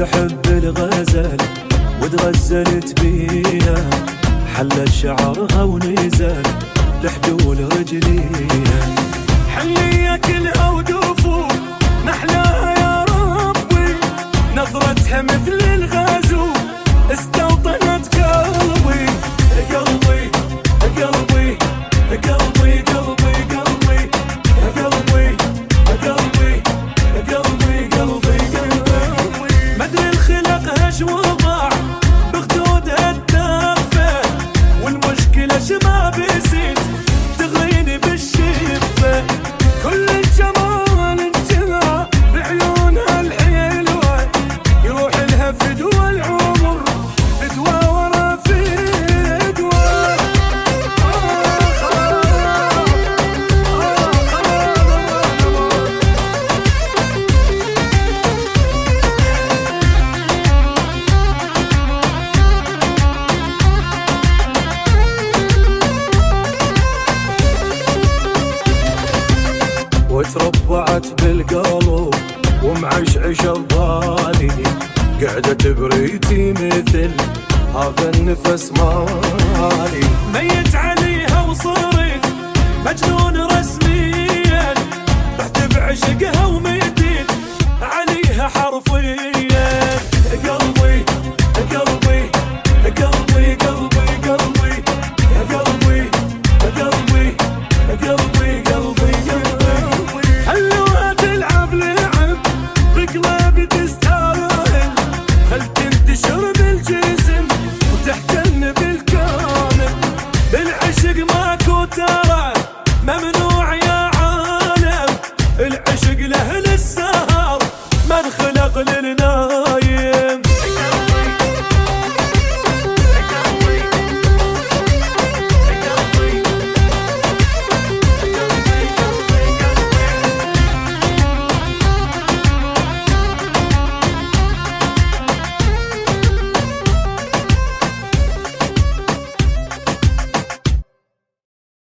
تحب الغزل وتغزلت بيها، حلت شعرها ونزل لحدول رجليها. حنية كلها ودوفو محلاها يا ربي، نظرتها مثل الغازو استوطنت قلبي. قلبي قلبي قلبي قلبي قلبي قلبي قلبي قلبي قلبي. مدري الخلق ايش وضع بخدودها الدافة، والمشكلة شباب بيسيت تغريني بالشفة. كل الجمال انتهى بعيونها الحلوة، يروح لها فدوى العمر فدوى ورا فدوى. وتربعت بالقلب ومعشعش ببالي، قاعدة تبريتي مثل هذا النفس مالي. ميت عليها وصرت مجنون رسم